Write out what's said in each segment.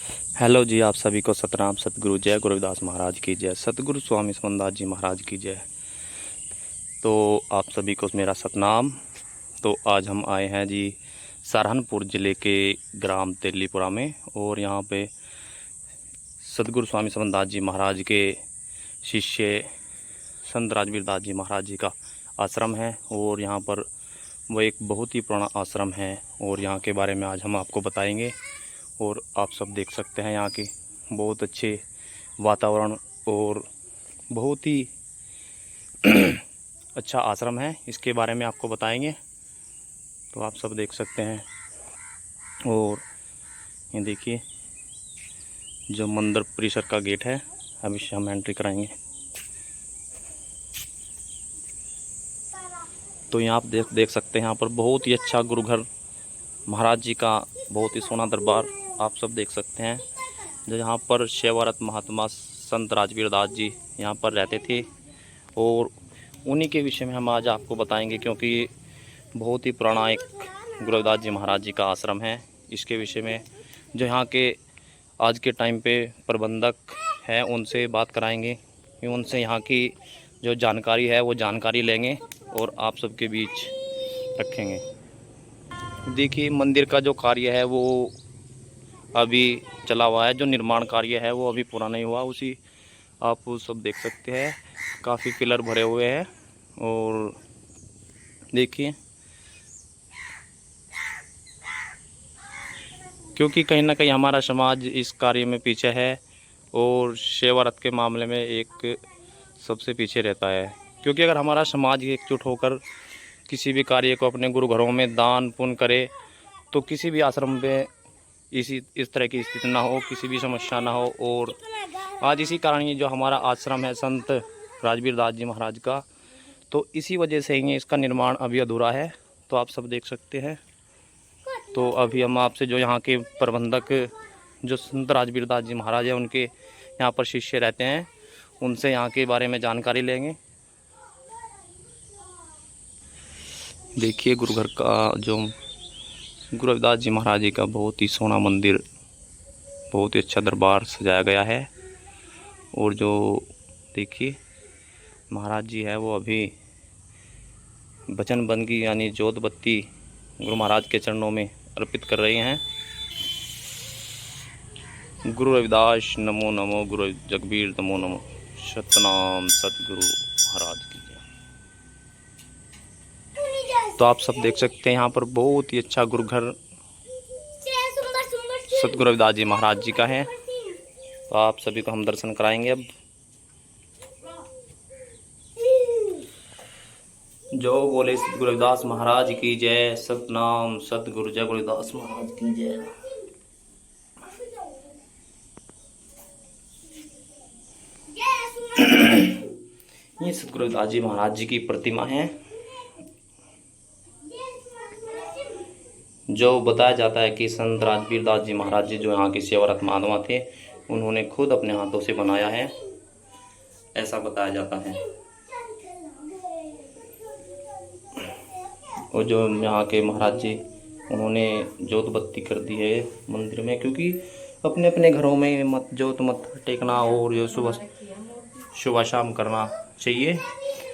Hello जी, आप सभी को सतनाम सतगुरु जय गुरु रविदास महाराज की जय, सतगुरु स्वामी समनदास जी महाराज की जय। तो आप सभी को मेरा सतनाम। तो आज हम आए हैं जी सहारनपुर ज़िले के ग्राम तेलीपुरा में, और यहाँ पे सतगुरु स्वामी समनदास जी महाराज के शिष्य संत राजवीर दास जी महाराज जी का आश्रम है। और यहाँ पर वो एक बहुत ही पुराना आश्रम है, और यहाँ के बारे में आज हम आपको बताएंगे। और आप सब देख सकते हैं यहाँ के बहुत अच्छे वातावरण और बहुत ही अच्छा आश्रम है, इसके बारे में आपको बताएंगे। तो आप सब देख सकते हैं। और ये देखिए जो मंदिर परिसर का गेट है, अभी से हम एंट्री कराएंगे। तो यहाँ आप देख सकते हैं, यहाँ पर बहुत ही अच्छा गुरुघर महाराज जी का बहुत ही सोना दरबार आप सब देख सकते हैं। जो यहाँ पर सेवारत महात्मा संत राजवीर दास जी यहाँ पर रहते थे, और उन्हीं के विषय में हम आज आपको बताएंगे, क्योंकि बहुत ही पुराना एक गुरु रविदास जी महाराज जी का आश्रम है। इसके विषय में जो यहाँ के आज के टाइम पे प्रबंधक हैं उनसे बात कराएंगे, उनसे यहाँ की जो जानकारी है वो जानकारी लेंगे और आप सबके बीच रखेंगे। देखिए मंदिर का जो कार्य है वो अभी चला हुआ है, जो निर्माण कार्य है वो अभी पूरा नहीं हुआ। उसी आप सब देख सकते हैं, काफ़ी पिलर भरे हुए हैं। और देखिए क्योंकि कहीं ना कहीं हमारा समाज इस कार्य में पीछे है, और सेवारत के मामले में एक सबसे पीछे रहता है। क्योंकि अगर हमारा समाज एकजुट होकर किसी भी कार्य को अपने गुरु घरों में दान पुण्य करे, तो किसी भी आश्रम में इस तरह की स्थिति ना हो, किसी भी समस्या ना हो। और आज इसी कारण ये जो हमारा आश्रम है संत राजवीर दास जी महाराज का, तो इसी वजह से ही इसका निर्माण अभी अधूरा है। तो आप सब देख सकते हैं। तो अभी हम आपसे जो यहाँ के प्रबंधक जो संत राजवीर दास जी महाराज हैं उनके यहाँ पर शिष्य रहते हैं, उनसे यहाँ के बारे में जानकारी लेंगे। देखिए गुरुघर का जो गुरु रविदास जी महाराज जी का बहुत ही सोना मंदिर, बहुत ही अच्छा दरबार सजाया गया है। और जो देखिए महाराज जी है वो अभी वचन बंदगी यानी जोत बत्ती गुरु महाराज के चरणों में अर्पित कर रहे हैं। गुरु रविदास नमो नमो, गुरु जगबीर नमो नमो, सतनाम सतगुरु महाराज की जय। तो आप सब देख सकते हैं यहाँ पर बहुत ही अच्छा गुरुघर सतगुरु रविदास जी महाराज जी का है। तो आप सभी को हम दर्शन कराएंगे। अब जो बोले सतगुरु रविदास महाराज की जय, सतनाम सतगुरु जय गुरु रविदास महाराज की जय। ये सतगुरु रविदास जी महाराज जी की प्रतिमा है। जो बताया जाता है कि संत राजवीर दास जी महाराज जी जो यहाँ के सेवारत महात्मा थे, उन्होंने खुद अपने हाथों से बनाया है, ऐसा बताया जाता है। और जो यहाँ के महाराज जी उन्होंने जोत बत्ती कर दी है मंदिर में, क्योंकि अपने अपने घरों में मत जोत मत टेकना, और जो सुबह शाम करना चाहिए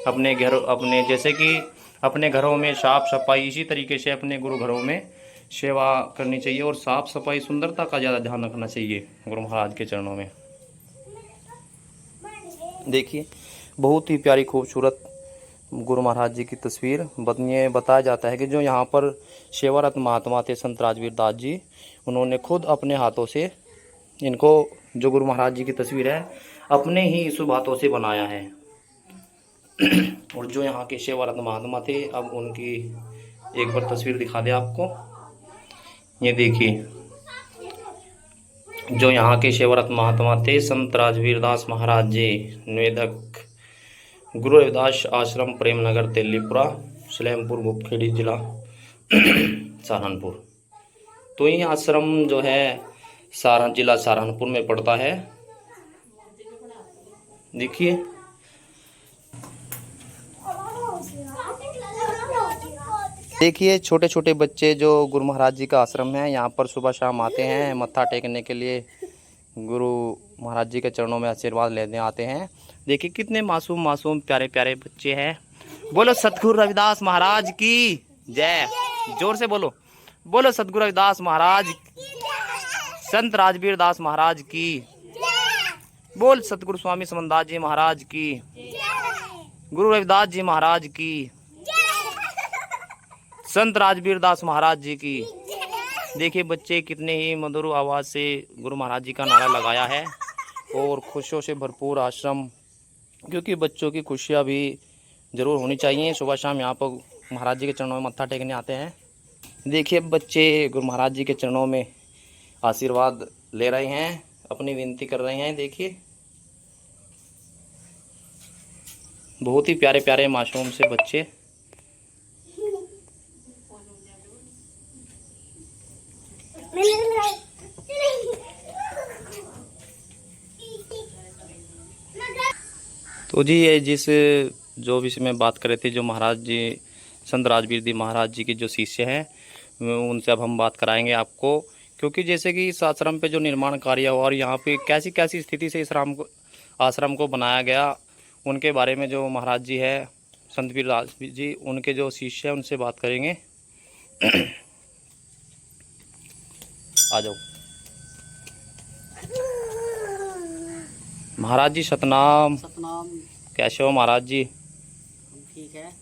अपने घर, अपने जैसे कि अपने घरों में साफ सफाई, इसी तरीके से अपने गुरु घरों में सेवा करनी चाहिए। और साफ सफाई सुंदरता का ज़्यादा ध्यान रखना चाहिए गुरु महाराज के चरणों में। देखिए बहुत ही प्यारी खूबसूरत गुरु महाराज जी की तस्वीर बताया जाता है कि जो यहाँ पर सेवारत महात्मा थे संत राजवीर दास जी, उन्होंने खुद अपने हाथों से इनको, जो गुरु महाराज जी की तस्वीर है, अपने ही शुभ हाथों से बनाया है। और जो यहाँ के सेवारत महात्मा थे, अब उनकी एक बार तस्वीर दिखा दे आपको। ये देखिए जो यहाँ के सेवारत महात्मा थे संत राजवीर दास महाराज जी, निवेदक गुरु रविदास आश्रम प्रेम नगर तेलीपुरा, सलेमपुर मुखेड़ी जिला सहारनपुर। तो ये आश्रम जो है जिला सहारनपुर में पड़ता है। देखिए देखिए छोटे छोटे बच्चे जो गुरु महाराज जी का आश्रम है, यहाँ पर सुबह शाम आते हैं मत्था टेकने के लिए, गुरु महाराज जी के चरणों में आशीर्वाद लेने आते हैं। देखिए कितने मासूम मासूम प्यारे प्यारे बच्चे हैं। बोलो सतगुरु रविदास महाराज की जय। जोर से बोलो, बोलो सतगुरु रविदास महाराज, संत राजवीर दास महाराज की, बोल सतगुरु स्वामी समनदास जी महाराज की, गुरु रविदास जी महाराज की, संत राजवीर दास महाराज जी की। देखिए बच्चे कितने ही मधुर आवाज से गुरु महाराज जी का नारा लगाया है और खुशियों से भरपूर आश्रम, क्योंकि बच्चों की खुशियाँ भी जरूर होनी चाहिए। सुबह शाम यहाँ पर महाराज जी के चरणों में मत्था टेकने आते हैं। देखिए बच्चे गुरु महाराज जी के चरणों में आशीर्वाद ले रहे हैं, अपनी विनती कर रहे हैं। देखिए बहुत ही प्यारे प्यारे मासूम से बच्चे। तो जी ये जिस जो विषय में बात कर रहे थे, जो महाराज जी संत राजवीर जी महाराज जी के जो शिष्य हैं उनसे अब हम बात कराएंगे आपको, क्योंकि जैसे कि इस आश्रम पे जो निर्माण कार्य हुआ और यहाँ पे कैसी कैसी स्थिति से इस आश्रम को बनाया गया, उनके बारे में जो महाराज जी है संत वीर दास जी, उनके जो शिष्य हैं उनसे बात करेंगे। आ जाओ महाराज जी। सतनाम। सतनाम। कैसे हो महाराज जी? ठीक है।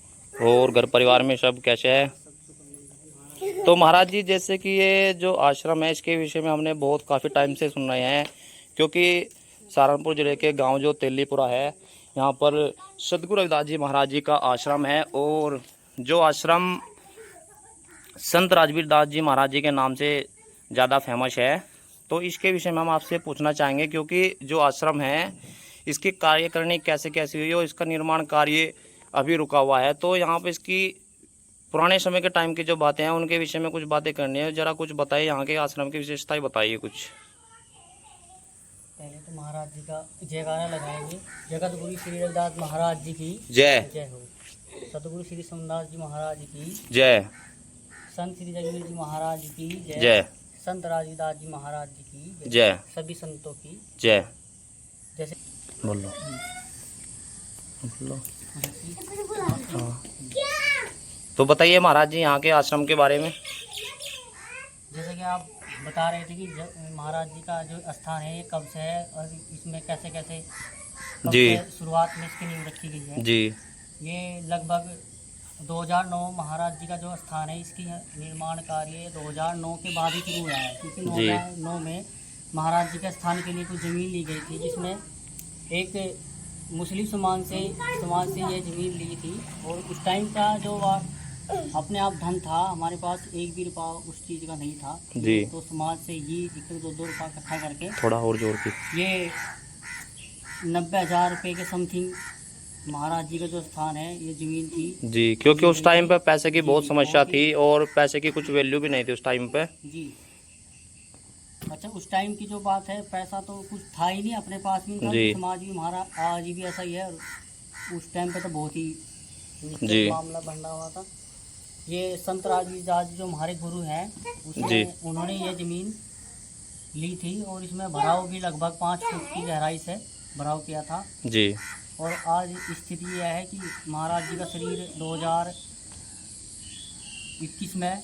और घर परिवार में सब कैसे है? तो महाराज जी जैसे कि ये जो आश्रम है इसके विषय में हमने बहुत काफ़ी टाइम से सुन रहे हैं, क्योंकि सहारनपुर जिले के गांव जो तेलीपुरा है, यहाँ पर सतगुरु रविदास जी महाराज जी का आश्रम है और जो आश्रम संत राजवीर दास जी महाराज जी के नाम से ज़्यादा फेमस है। तो इसके विषय में हम आपसे पूछना चाहेंगे, क्योंकि जो आश्रम है इसकी कार्य करनी कैसे कैसे हुई और इसका निर्माण कार्य अभी रुका हुआ है। तो यहाँ पे इसकी पुराने समय के टाइम की जो बातें हैं उनके विषय में कुछ बातें करनी है। ज़रा कुछ बताइए, यहाँ के आश्रम की विशेषताएं बताइए कुछ। पहले तो महाराज जी का जयकारा लगाएंगे। जगत गुरु श्री रविदास महाराज जी की जय। जय हो। सतगुरु श्री समनदास जी महाराज की जय। संत श्री राजवीर जी महाराज की जय। जय। संत राजवीरदास जी महाराज जी की जय। सभी संतों की जय। जैसे बोलो बोलो। हाँ। तो बताइए महाराज जी यहाँ के आश्रम के बारे में। जैसे कि आप बता रहे थे कि महाराज जी का जो स्थान है ये कब से है और इसमें कैसे कैसे जी शुरुआत में इसकी नींव रखी गई है जी। ये लगभग 2009 महाराज जी का जो स्थान है इसकी निर्माण कार्य 2009 के बाद ही शुरू हुआ है, क्योंकि 2009 में महाराज जी के स्थान के लिए कुछ ज़मीन ली गई थी, जिसमें एक मुस्लिम समाज से ये ज़मीन ली थी। और उस टाइम का जो अपने आप धन था, हमारे पास एक भी रुपया उस चीज़ का नहीं था जी। तो समाज से ये 1-2 रुपया इकट्ठा करके थोड़ा और जोर की ये 90,000 रुपये के समथिंग महाराज जी का जो स्थान है ये ज़मीन थी जी, क्योंकि उस टाइम पे पैसे की बहुत समस्या थी और पैसे की कुछ वैल्यू भी नहीं थी उस टाइम पे जी। अच्छा, उस टाइम की जो बात है पैसा तो कुछ था ही नहीं अपने पास में था, समाज भी हमारा आज भी ऐसा ही है। उस टाइम पे तो बहुत ही मामला बन रहा हुआ था। ये संत राजवीर दास जो हमारे गुरु हैं उन्होंने ये ज़मीन ली थी और इसमें भराव भी लगभग 5 फुट की गहराई से भराव किया था जी। और आज स्थिति यह है कि महाराज जी का शरीर 2021 में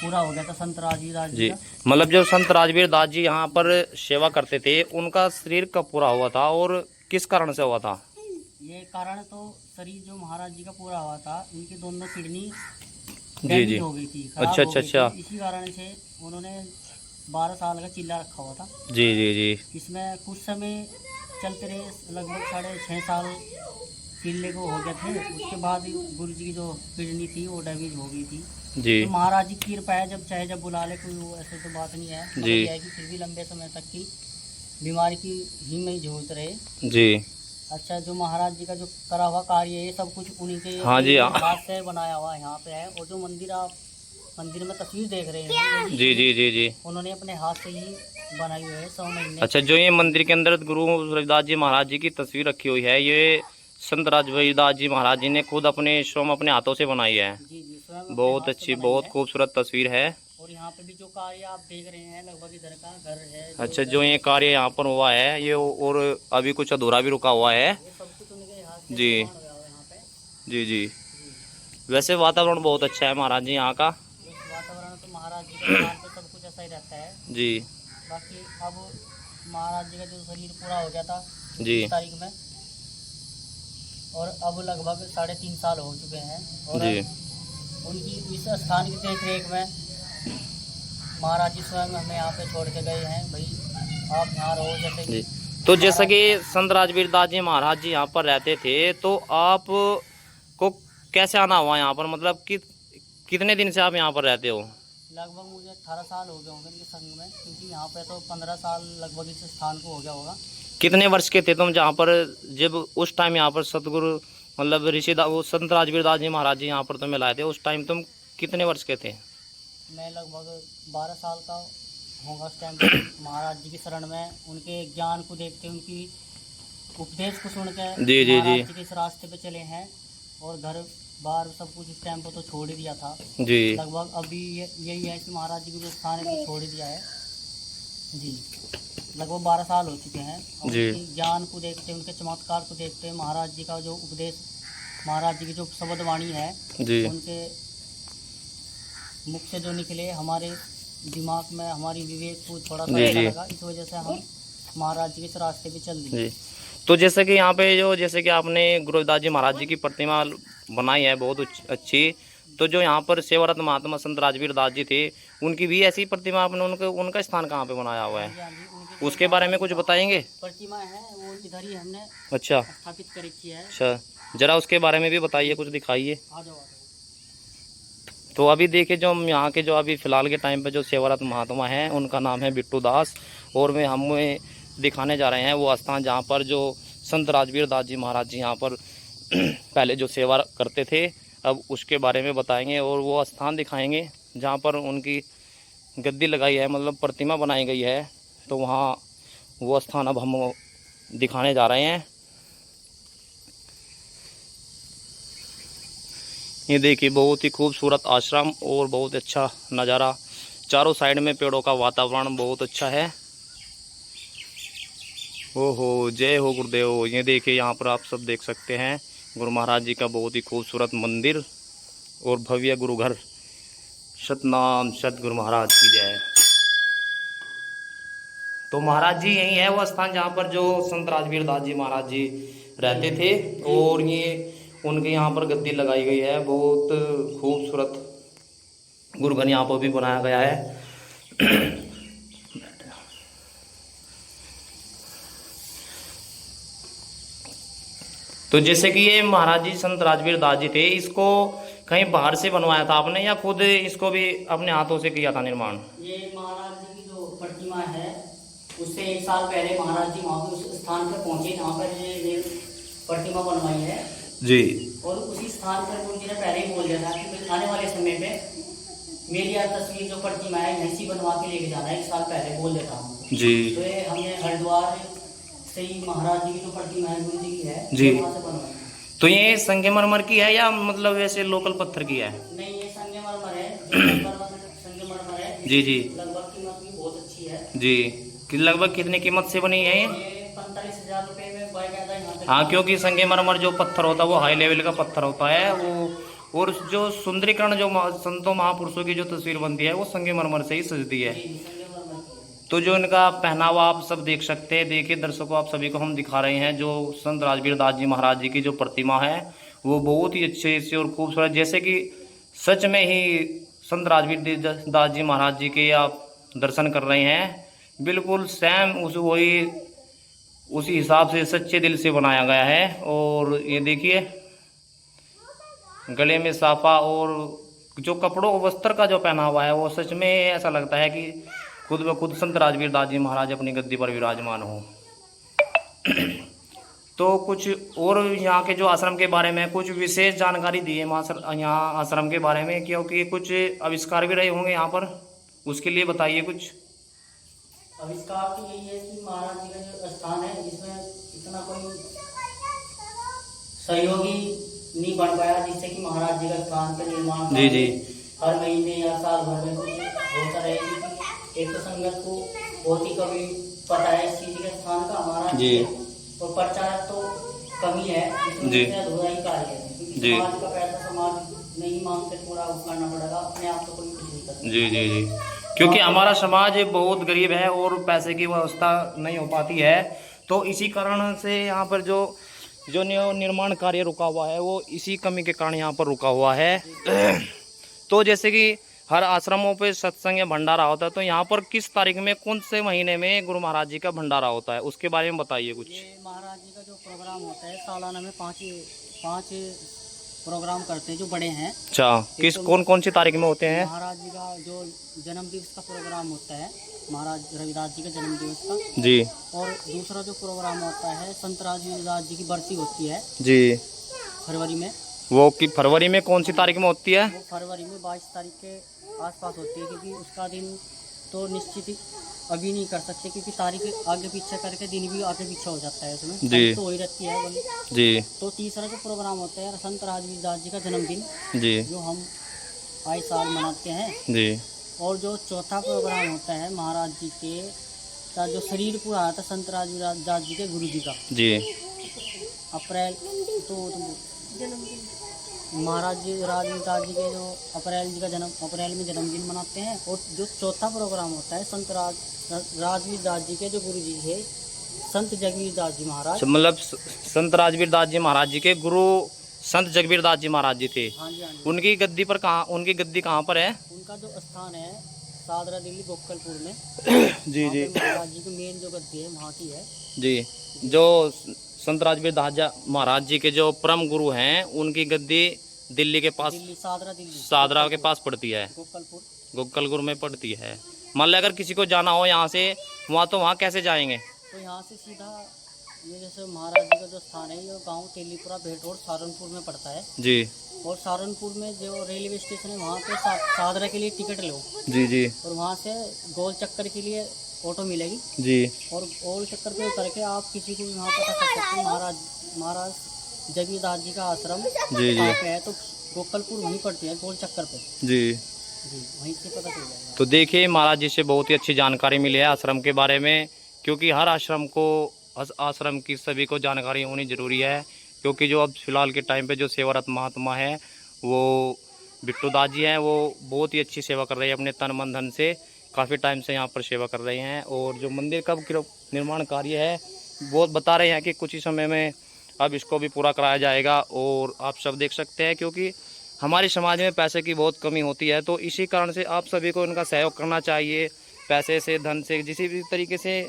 पूरा हो गया था संत राजवीर दास जी। मतलब जब संत राजवीर दास जी यहाँ पर सेवा करते थे उनका शरीर कब पूरा हुआ था और किस कारण से हुआ था? ये कारण तो शरीर जो महाराज जी का पूरा हुआ था, उनकी दोनों किडनी जी हो गई थी। अच्छा। इसी कारण से उन्होंने 12 साल का चिल्ला रखा हुआ था जी। इसमें कुछ समय चलते रहे, लगभग 6.5 साल चिल्ले को हो गए थे। उसके बाद गुरु जी की जो किडनी थी वो डैमेज हो गई थी जी। तो महाराज जी की कृपा है, जब चाहे जब बुला ले कोई, वो ऐसे तो बात नहीं है जी। है कि फिर भी लंबे समय तक की बीमारी की ही में जूझ रहे जी। अच्छा, जो महाराज जी का जो करा हुआ कार्य है ये सब कुछ उन्हीं के हाथ से बनाया हुआ यहाँ पे है। और जो मंदिर में तस्वीर देख रहे हैं जी, उन्होंने अपने हाथ से ही बनाई हुई है 100 महीने। अच्छा, जो ये मंदिर के अंदर गुरु रविदास जी महाराज जी की तस्वीर रखी हुई है, ये संत राजवीर दास जी महाराज जी ने खुद अपने स्वयं अपने हाथों से बनाई है जी। स्वयं अपने बहुत हाथ से अच्छी, बनाई बहुत है। खूबसूरत तस्वीर है। और यहाँ पे भी जो कार्य आप देख रहे हैं लगभग इधर का घर है अच्छा, जो ये कार्य यहाँ पर हुआ है ये, और अभी कुछ अधूरा भी रुका हुआ है। ये सब कुछ उनके हाथ से जी निर्माण हुआ है यहाँ पे। जी जी। जी, वैसे वातावरण बहुत अच्छा है महाराज जी यहाँ का। इस वातावरण तो महाराज जी के स्थान पे सब कुछ ऐसा ही रहता है। जी बाकी अब महाराज जी का जो शरीर पूरा हो गया था जी 20 तारीख में, और अब लगभग 3.5 साल हो चुके हैं। और जी उनकी इस स्थान की देख रेख में महाराज जी स्वयं हमें यहाँ पे छोड़ के गए हैं, भाई आप यहाँ रहो। जैसे जी। तो जैसा कि संत राजवीर दास जी महाराज जी यहाँ पर रहते थे, तो आप को कैसे आना हुआ यहाँ पर, मतलब कि कितने दिन से आप यहाँ पर रहते हो? लगभग मुझे 18 साल हो गए होंगे इनके संग में, क्योंकि यहाँ पे तो 15 साल लगभग इस स्थान को हो गया होगा। कितने वर्ष के थे तुम जहाँ पर, जब उस टाइम यहाँ पर सतगुरु मतलब वो संत राजवीर दास जी महाराज जी यहाँ पर तुम्हें लाए थे, उस टाइम तुम कितने वर्ष के थे? मैं लगभग 12 साल का होगा उस टाइम पे। महाराज जी की शरण में उनके ज्ञान को देखते, उनकी उपदेश को सुन के जी जी महाराज जी जी के इस रास्ते पे चले हैं। और घर बार सब कुछ इस टाइम पे तो छोड़ ही दिया था। जी। लगभग अभी यही है कि महाराज जी को जो स्थान है वो छोड़ ही दिया है। जी, लगभग 12 साल हो चुके हैं। और जी। उनके ज्ञान को देखते, उनके चमत्कार को देखते, महाराज जी का जो उपदेश, महाराज जी की जो शब्द वाणी है जी उनके मुख से जो निकले, हमारे दिमाग में हमारी विवेक को थोड़ा सा जी अच्छा जी लगा। इस वजह से हम महाराज जी के इस रास्ते पे चल दिए। जी। तो जैसे कि यहाँ पे जो, जैसे कि आपने गुरुदास जी महाराज जी की प्रतिमा बनाई है बहुत अच्छी, तो जो यहाँ पर सेवारत महात्मा संत राजवीर दास जी थे, उनकी भी ऐसी प्रतिमा आपने, उनका स्थान कहाँ पे बनाया हुआ हाँ है? जी, हाँ जी, उनकी उसके बारे में कुछ बताएंगे? प्रतिमा है वो इधर ही हमने अच्छा स्थापित कर रखी है। अच्छा, जरा उसके बारे में भी बताइए, कुछ दिखाइए। आ जाओ, आ जाओ। तो अभी देखिए, जो हम यहाँ के जो अभी फ़िलहाल के टाइम पे जो सेवारत महात्मा हैं, उनका नाम है बिट्टू दास, और मैं हमें दिखाने जा रहे हैं वो स्थान जहाँ पर जो संत राजवीर दास जी महाराज जी यहाँ पर पहले जो सेवा करते थे, अब उसके बारे में बताएंगे और वो स्थान दिखाएंगे जहाँ पर उनकी गद्दी लगाई है, मतलब प्रतिमा बनाई गई है। तो वहाँ वो स्थान अब हम दिखाने जा रहे हैं। ये देखिए, बहुत ही खूबसूरत आश्रम और बहुत अच्छा नज़ारा, चारों साइड में पेड़ों का वातावरण बहुत अच्छा है। ओहो, जय हो गुरुदेव। ये देखिए, यहाँ पर आप सब देख सकते हैं गुरु महाराज जी का बहुत ही खूबसूरत मंदिर और भव्य गुरु घर। सतनाम सतगुरु महाराज की जय। तो महाराज जी यही है वो स्थान जहाँ पर जो संत राजवीर दास जी महाराज जी रहते थे, और ये उनके यहाँ पर गद्दी लगाई गई है। बहुत खूबसूरत गुरुघर यहाँ पर भी बनाया गया है। तो जैसे कि ये महाराज जी संत राजवीर दास जी थे, इसको कहीं बाहर से बनवाया था आपने या खुद इसको भी अपने हाथों से किया था निर्माण? ये महाराज जी की जो प्रतिमा है उससे 1 साल पहले महाराज जी वहाँ पे उस स्थान पर पहुंचे जहाँ पर ये प्रतिमा बनवाई है जी। और उसी स्थान पर गुरु जी ने पहले ही बोल दिया था कि आने वाले समय पे मेरी यह तस्वीर जो प्रतिमा है यहीं से बनवा के लेके जाना है। 1 साल पहले बोल देता हूँ जी। तो ये हमने हरिद्वार से ही महाराज जी की जो प्रतिमा है गुरु जी की है जी। वहाँ से बनवाई। तो ये संगमरमर की है या मतलब वैसे लोकल पत्थर की है? नहीं, ये संगमरमर है। संगमरमर है। जी जी। लगभग कीमत भी बहुत अच्छी है जी। कि लगभग कितनी कीमत से बनी है ये? 45,000 रुपये में बाय गया यहाँ तक। हाँ, क्योंकि संगमरमर जो पत्थर होता है वो हाई लेवल का पत्थर होता है वो, और जो सुंदरीकरण जो संतों महापुरुषों की जो तस्वीर बनती है वो संगमरमर से ही सजती है। संगमरमर की है। तो जो इनका पहनावा आप सब देख सकते हैं। देखिए दर्शकों, आप सभी को हम दिखा रहे हैं जो संत राजवीर दास जी महाराज जी की जो प्रतिमा है वो बहुत ही अच्छे से और खूबसूरत, जैसे कि सच में ही संत राजवीर दास जी महाराज जी के आप दर्शन कर रहे हैं। बिल्कुल सेम वही उसी हिसाब से सच्चे दिल से बनाया गया है। और ये देखिए, गले में साफा और जो कपड़ों वस्त्र का जो पहना हुआ है वो सच में ऐसा लगता है कि खुद ब खुद संत राजवीर दास जी महाराज अपनी गद्दी पर विराजमान हो। तो कुछ और यहाँ के जो आश्रम के बारे में कुछ विशेष जानकारी दी है यहाँ आश्रम के बारे में, क्योंकि कुछ आविष्कार भी रहे होंगे यहाँ पर, उसके लिए बताइए कुछ। आविष्कार तो यही है कि महाराज जी का जो स्थान है इसमें इतना कोई सहयोगी नहीं बन पाया, जिससे कि महाराज जी का स्थान के निर्माण जी जी हर महीने या साल भर में कुछ होता रहेगी। एक तो संगत को बहुत ही कभी पता है इस चीज के स्थान का महाराज जी और प्रचार तो कमी है, जी अधूरा ही कार्य है, क्योंकि जी समाज का पैसा समाज नहीं मांग के पूरा करना पड़ेगा, अपने आप तो कोई कुछ नहीं कर सकता। जी जी जी क्योंकि हमारा समाज बहुत गरीब है और पैसे की व्यवस्था नहीं हो पाती है, तो इसी कारण से यहाँ पर जो जो निर्माण कार्य रुका हुआ है वो इसी कमी के कारण यहाँ पर रुका हुआ है। तो जैसे कि हर आश्रमों पे सत्संग या भंडारा होता है, तो यहाँ पर किस तारीख में कौन से महीने में गुरु महाराज जी का भंडारा होता है, उसके बारे में बताइए कुछ। ये महाराज जी का जो प्रोग्राम होता है सालाना में पाँच प्रोग्राम करते हैं जो बड़े हैं। अच्छा, किस कौन कौन सी तारीख में होते हैं? महाराज जी का जो जन्म दिवस का प्रोग्राम होता है, महाराज रविदास जी का जन्म दिवस का जी, और दूसरा जो प्रोग्राम होता है संत रविदास जी की बरसी होती है जी, फरवरी में। वो कि फरवरी में कौन सी तारीख में होती है? वो फरवरी में 22 तारीख के आसपास होती है, क्योंकि उसका दिन तो निश्चित अभी नहीं कर सकते, क्योंकि तारीख आगे पीछे करके दिन भी आगे पीछे हो जाता है उसमें, जी, तो वही रहती है बोली जी। तो तीसरा जो प्रोग्राम होता है संत रविदास जी का जन्मदिन, जी, जो हम आए साल मनाते हैं जी, और जो चौथा प्रोग्राम होता है महाराज जी के का जो शरीर पूरा आता है संत रविदास जी के गुरु जी का, जी, अप्रैल तो महाराज जी रविदास जी के जो अप्रैल में जन्मदिन मनाते हैं। और जो चौथा प्रोग्राम होता है संत राजवीर दास जी के जो गुरु जी है संत जगवीर दास जी महाराज, मतलब संत राजवीर दास जी महाराज जी के गुरु संत जगवीर दास जी महाराज जी थे। हाँ जी, हाँ जी। उनकी गद्दी पर कहाँ, उनकी गद्दी कहाँ पर है? उनका जो स्थान है सादरा दिल्ली गोकलपुर में। जी जी, महाराज जी की मेन जो गद्दी है वहाँ की है जी। जो संत राजवीर दास महाराज जी के जो परम गुरु हैं उनकी गद्दी दिल्ली के पास, सादरा के पास पड़ती है, गोकलपुर में पड़ती है। मान लो अगर किसी को जाना हो यहाँ से वहाँ, तो वहाँ कैसे जाएंगे? तो यहाँ से सीधा ये जैसे महाराज जी का जो स्थान है ये गांव तेलीपुरा भेटोड़ सहारनपुर में पड़ता है जी। और सहारनपुर में जो रेलवे स्टेशन है वहाँ पे सादरा के लिए टिकट लो जी जी, और वहाँ से गोल चक्कर के लिए ऑटो मिलेगी जी, और गोल चक्कर पे उतर के आप किसी को भी वहाँ पता कर सकते हैं महाराज जगवीर दास जी का आश्रम जी जी पे है, तो गोकलपुर वहीं पड़ती है गोल चक्कर पे जी जी, वहीं से पता चल जाएगा। तो देखिए महाराज जी से बहुत ही अच्छी जानकारी मिली है आश्रम के बारे में, क्योंकि हर आश्रम की सभी को जानकारी होनी ज़रूरी है, क्योंकि जो अब फिलहाल के टाइम पे जो सेवारत महात्मा है वो बिट्टू दास जी हैं, वो बहुत ही अच्छी सेवा कर रहे हैं अपने तन मन धन से, काफ़ी टाइम से यहाँ पर सेवा कर रहे हैं। और जो मंदिर का निर्माण कार्य है वो बता रहे हैं कि कुछ ही समय में अब इसको भी पूरा कराया जाएगा। और आप सब देख सकते हैं, क्योंकि हमारे समाज में पैसे की बहुत कमी होती है, तो इसी कारण से आप सभी को इनका सहयोग करना चाहिए, पैसे से, धन से, किसी भी तरीके से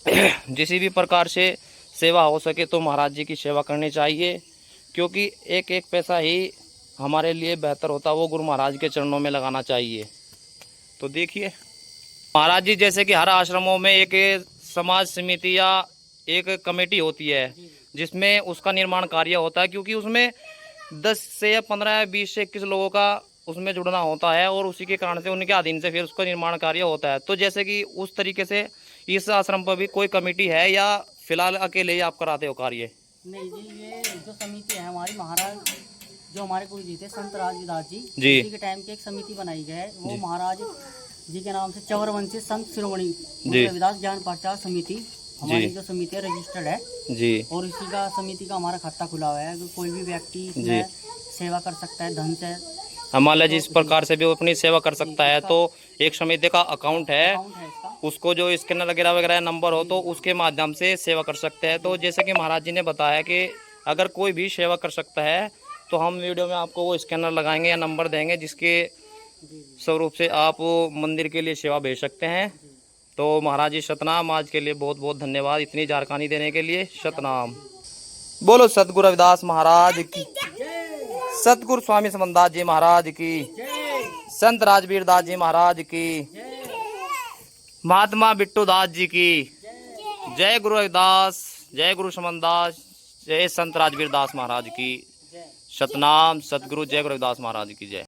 किसी भी प्रकार से सेवा हो सके तो महाराज जी की सेवा करनी चाहिए, क्योंकि एक एक पैसा ही हमारे लिए बेहतर होता, वो गुरु महाराज के चरणों में लगाना चाहिए। तो देखिए महाराज जी जैसे कि हर आश्रमों में एक समाज समिति या एक कमेटी होती है जिसमें उसका निर्माण कार्य होता है, क्योंकि उसमें 10 से या 15 या 20 से 21 लोगों का उसमें जुड़ना होता है, और उसी के कारण से उनके अधीन से फिर उसका निर्माण कार्य होता है। तो जैसे कि उस तरीके से इस आश्रम पर भी कोई कमेटी है या फिलहाल अकेले ही आप कराते हो कार्य? नहीं जी, ये जो समिति है हमारी, महाराज जो हमारे गुरु जी थे संत रविदास जी जी के टाइम की एक समिति बनाई गई है, वो महाराज जी के नाम से चौरवंशी संत शिरोमणि रविदास ज्ञान प्रचार समिति हमारी जो समिति है रजिस्टर्ड है जी, और इसी का समिति का हमारा खाता खुला हुआ है, कोई भी व्यक्ति इसमें सेवा कर सकता है धन से, हमारा जिस प्रकार से भी वो अपनी सेवा कर सकता है। तो एक समिति का अकाउंट है, उसको जो स्कैनर वगैरह नंबर हो तो उसके माध्यम से सेवा कर सकते हैं। तो जैसे कि महाराज जी ने बताया कि अगर कोई भी सेवा कर सकता है तो हम वीडियो में आपको वो स्कैनर लगाएंगे या नंबर देंगे, जिसके स्वरूप से आप मंदिर के लिए सेवा भेज सकते हैं। तो महाराज जी सतनाम, आज के लिए बहुत बहुत धन्यवाद इतनी जानकारी देने के लिए। सतनाम। बोलो सतगुरु रविदास महाराज की, सतगुरु स्वामी समनदास जी महाराज की, संत राजवीर दास जी महाराज की, महात्मा बिट्टू दास जी की जय। गुरु रविदास, जय गुरु समनदास, जय संत राजवीर दास महाराज की। सतनाम। सतगुरु जय गुरु रविदास महाराज की जय।